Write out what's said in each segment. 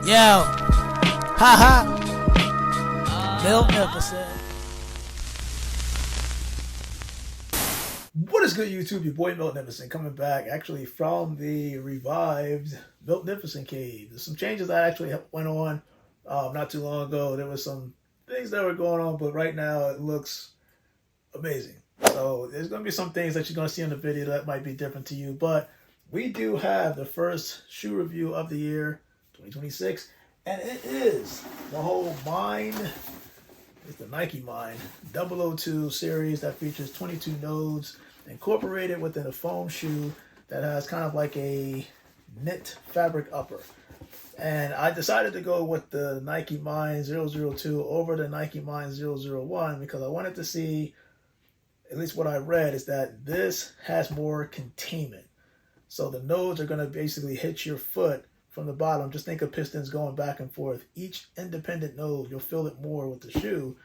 Yo, haha, Miltnificent. What is good, YouTube? Your boy Miltnificent coming back actually from the revived Miltnificent cave. There's some changes that actually went on not too long ago. There was some things that were going on, but right now it looks amazing. So there's going to be some things that you're going to see in the video that might be different to you, but we do have the first shoe review of the year 2026, and it is the whole Mind. It's the Nike Mind 002 series that features 22 nodes incorporated within a foam shoe that has kind of like a knit fabric upper. And I decided to go with the Nike Mind 002 over the Nike Mind 001 because I wanted to see, at least what I read, is that this has more containment. So the nodes are going to basically hit your foot from the bottom. Just think of pistons going back and forth. Each independent node, you'll feel it more with the shoe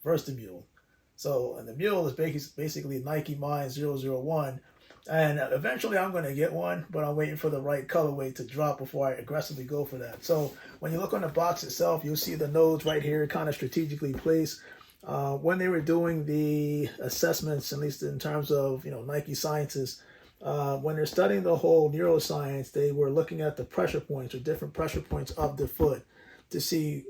versus the Mule. So, and the Mule is basically Nike Mind 001. And eventually I'm going to get one, but I'm waiting for the right colorway to drop before I aggressively go for that. So when you look on the box itself, you'll see the nodes right here kind of strategically placed. When they were doing the assessments, at least in terms of, Nike scientists, when they're studying the whole neuroscience, they were looking at the pressure points or different pressure points of the foot to see,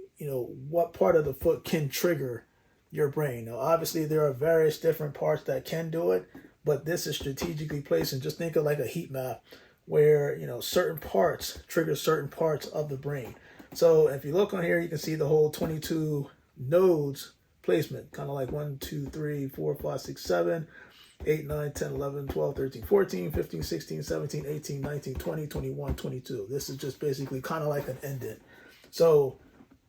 what part of the foot can trigger your brain. Now, obviously, there are various different parts that can do it, but this is strategically placed. And just think of like a heat map where, certain parts trigger certain parts of the brain. So if you look on here, you can see the whole 22 nodes placement, kind of like 1, 2, 3, 4, 5, 6, 7, 8, 9, 10, 11, 12, 13, 14, 15, 16, 17, 18, 19, 20, 21, 22. This is just basically kind of like an indent. So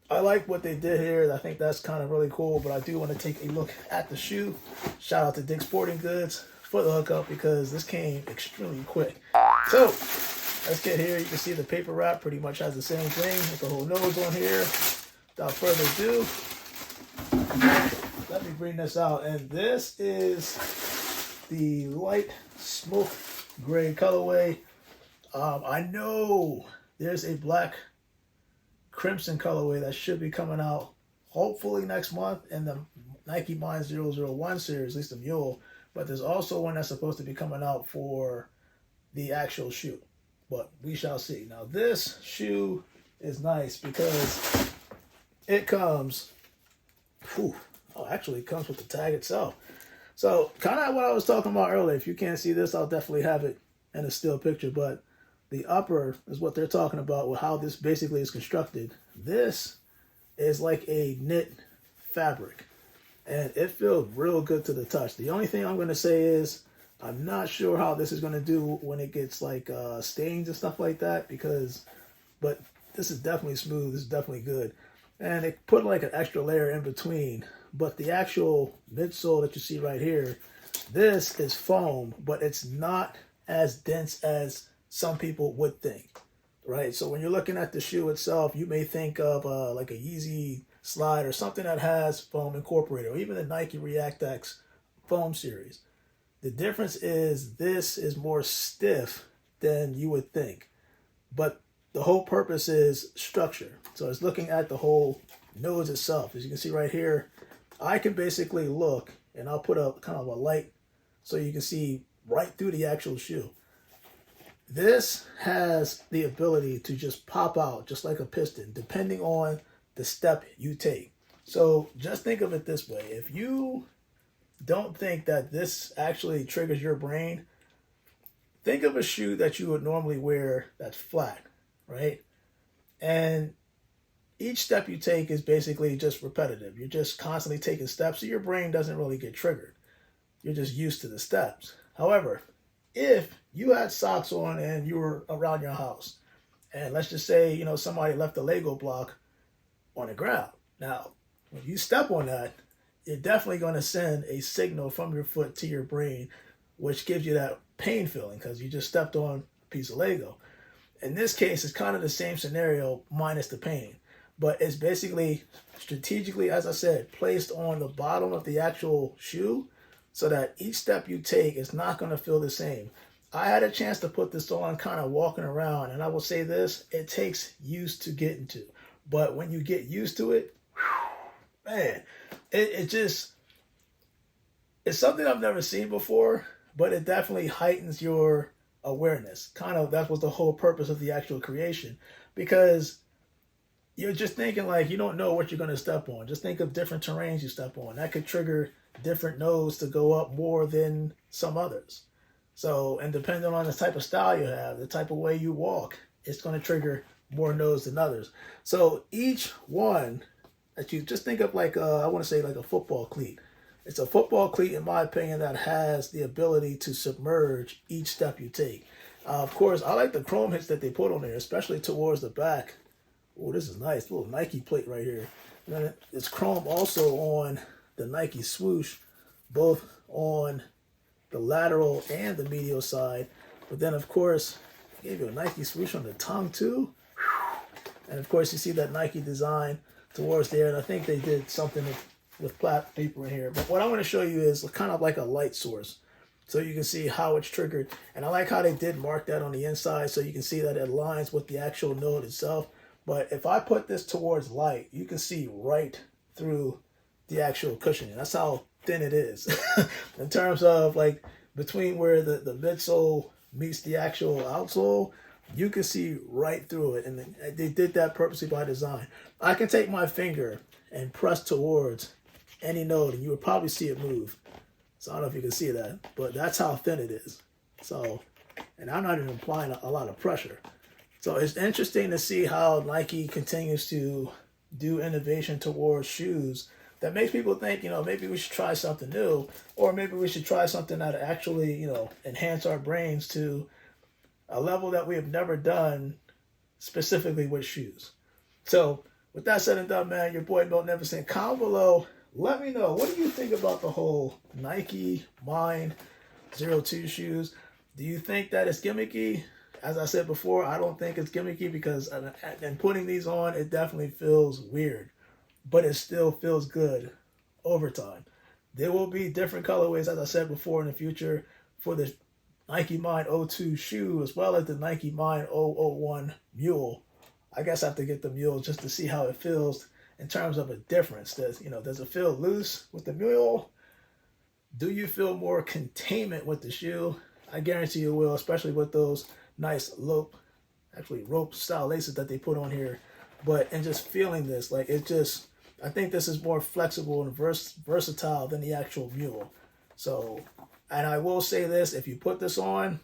I like what they did here. I think that's kind of really cool, but I do want to take a look at the shoe. Shout out to Dick's Sporting Goods for the hookup because this came extremely quick. So let's get here. You can see the paper wrap pretty much has the same thing with the whole nose on here. Without further ado, let me bring this out. And this is the light smoke gray colorway. I know there's a black crimson colorway that should be coming out hopefully next month in the Nike Mind 001 series, at least the Mule, but there's also one that's supposed to be coming out for the actual shoe, but we shall see. Now this shoe is nice because it comes, actually it comes with the tag itself. So kind of what I was talking about earlier. If you can't see this, I'll definitely have it in a still picture, but the upper is what they're talking about with how this basically is constructed. This is like a knit fabric, and it feels real good to the touch. The only thing I'm going to say is I'm not sure how this is going to do when it gets like stains and stuff like that, but this is definitely smooth. This is definitely good. And it put like an extra layer in between, but the actual midsole that you see right here, this is foam, but it's not as dense as some people would think, right? So when you're looking at the shoe itself, you may think of like a Yeezy slide or something that has foam incorporated, or even the Nike React X foam series. The difference is this is more stiff than you would think, but the whole purpose is structure. So it's looking at the whole nose itself. As you can see right here, I can basically look, and I'll put up kind of a light so you can see right through the actual shoe. This has the ability to just pop out just like a piston, depending on the step you take. So just think of it this way. If you don't think that this actually triggers your brain, think of a shoe that you would normally wear that's flat, right? And each step you take is basically just repetitive. You're just constantly taking steps, so your brain doesn't really get triggered. You're just used to the steps. However, if you had socks on and you were around your house, and let's just say, somebody left a Lego block on the ground. Now, when you step on that, you're definitely going to send a signal from your foot to your brain, which gives you that pain feeling because you just stepped on a piece of Lego. In this case, it's kind of the same scenario minus the pain, but it's basically strategically, as I said, placed on the bottom of the actual shoe so that each step you take is not going to feel the same. I had a chance to put this on kind of walking around, and I will say this, it takes use to get into. But when you get used to it, man, it just, it's something I've never seen before, but it definitely heightens your awareness. Kind of, that was the whole purpose of the actual creation, because you're just thinking like you don't know what you're going to step on. Just think of different terrains you step on. That could trigger different nodes to go up more than some others. So, and depending on the type of style you have, the type of way you walk, it's going to trigger more nodes than others. So each one that you just think of like, I want to say like a football cleat. It's a football cleat, in my opinion, that has the ability to submerge each step you take. Of course, I like the chrome hits that they put on there, especially towards the back. Oh, this is nice. Little Nike plate right here. And then it's chrome also on the Nike swoosh, both on the lateral and the medial side. But then, of course, I gave you a Nike swoosh on the tongue too. And of course, you see that Nike design towards there. And I think they did something with plat paper in here. But what I want to show you is kind of like a light source, so you can see how it's triggered. And I like how they did mark that on the inside, so you can see that it aligns with the actual node itself. But if I put this towards light, you can see right through the actual cushioning. That's how thin it is in terms of like between where the midsole meets the actual outsole. You can see right through it, and they did that purposely by design. I can take my finger and press towards any node, and you would probably see it move. So I don't know if you can see that, but that's how thin it is. So, and I'm not even applying a lot of pressure. So it's interesting to see how Nike continues to do innovation towards shoes that makes people think, maybe we should try something new, or maybe we should try something that actually, enhance our brains to a level that we have never done specifically with shoes. So with that said and done, man, your boy Miltnificent, comment below. Let me know, what do you think about the whole Nike Mind 02 shoes? Do you think that it's gimmicky? As I said before, I don't think it's gimmicky, because in putting these on, it definitely feels weird, but it still feels good over time. There will be different colorways, as I said before, in the future for the Nike Mind 02 shoe, as well as the Nike Mind 001 Mule. I guess I have to get the Mule just to see how it feels in terms of a difference. Does it feel loose with the Mule? Do you feel more containment with the shoe? I guarantee you will, especially with those nice rope style laces that they put on here. But and just feeling this, like I think this is more flexible and versatile than the actual Mule. So, and I will say this, if you put this on,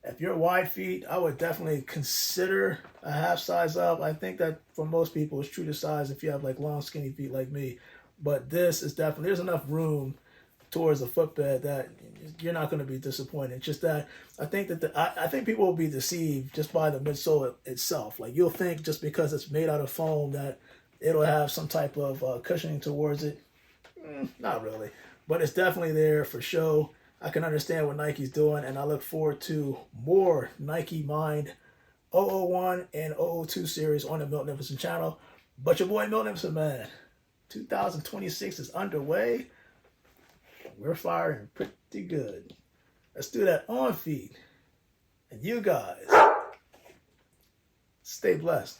if you're wide feet, I would definitely consider a half size up. I think that for most people it's true to size if you have like long skinny feet like me. But this is definitely, there's enough room towards the footbed that you're not going to be disappointed. It's just that I think that I think people will be deceived just by the midsole itself. Like you'll think just because it's made out of foam that it'll have some type of cushioning towards it. Not really, but it's definitely there for show. I can understand what Nike's doing, and I look forward to more Nike Mind 001 and 002 series on the Miltnificent channel. But your boy Miltnificent, man, 2026 is underway. We're firing pretty good. Let's do that on feet. And you guys, stay blessed.